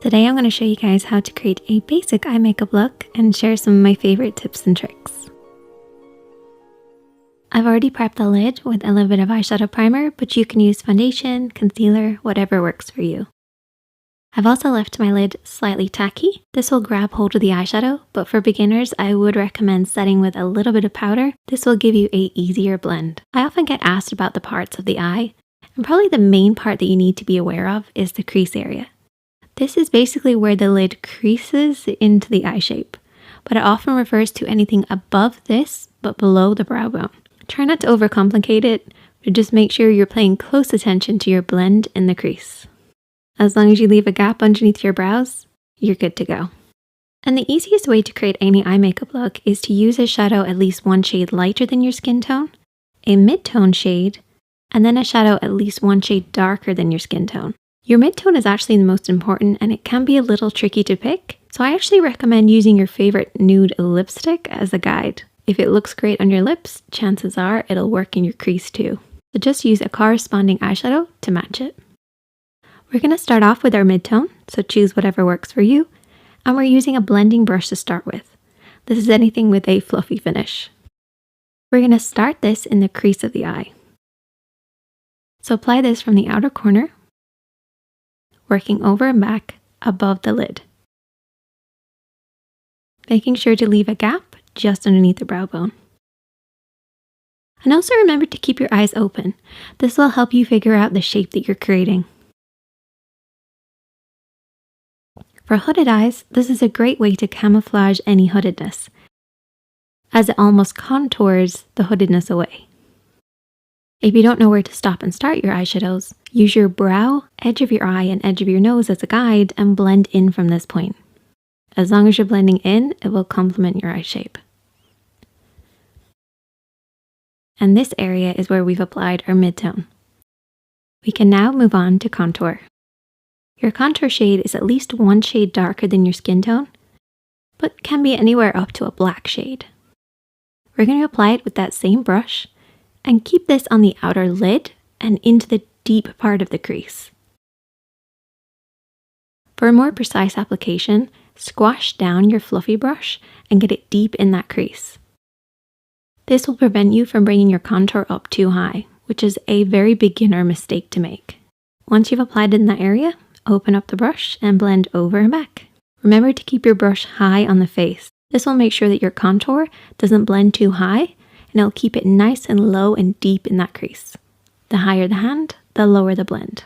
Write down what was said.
Today I'm going to show you guys how to create a basic eye makeup look and share some of my favorite tips and tricks. I've already prepped the lid with a little bit of eyeshadow primer, but you can use foundation, concealer, whatever works for you. I've also left my lid slightly tacky. This will grab hold of the eyeshadow, but for beginners I would recommend setting with a little bit of powder. This will give you an easier blend. I often get asked about the parts of the eye, and probably the main part that you need to be aware of is the crease area. This is basically where the lid creases into the eye shape, but it often refers to anything above this but below the brow bone. Try not to overcomplicate it, but just make sure you're paying close attention to your blend in the crease. As long as you leave a gap underneath your brows, you're good to go. And the easiest way to create any eye makeup look is to use a shadow at least one shade lighter than your skin tone, a mid-tone shade, and then a shadow at least one shade darker than your skin tone. Your mid-tone is actually the most important and it can be a little tricky to pick, so I actually recommend using your favorite nude lipstick as a guide. If it looks great on your lips, chances are it'll work in your crease too. So just use a corresponding eyeshadow to match it. We're going to start off with our mid-tone, so choose whatever works for you, and we're using a blending brush to start with. This is anything with a fluffy finish. We're going to start this in the crease of the eye. So apply this from the outer corner, working over and back above the lid, making sure to leave a gap just underneath the brow bone. And also remember to keep your eyes open. This will help you figure out the shape that you're creating. For hooded eyes, this is a great way to camouflage any hoodedness, as it almost contours the hoodedness away. If you don't know where to stop and start your eyeshadows, use your brow, edge of your eye, and edge of your nose as a guide and blend in from this point. As long as you're blending in, it will complement your eye shape. And this area is where we've applied our mid-tone. We can now move on to contour. Your contour shade is at least one shade darker than your skin tone, but can be anywhere up to a black shade. We're going to apply it with that same brush and keep this on the outer lid and into the deep part of the crease. For a more precise application, squash down your fluffy brush and get it deep in that crease. This will prevent you from bringing your contour up too high, which is a very beginner mistake to make. Once you've applied it in that area, open up the brush and blend over and back. Remember to keep your brush high on the face. This will make sure that your contour doesn't blend too high, and it'll keep it nice and low and deep in that crease. The higher the hand, the lower the blend.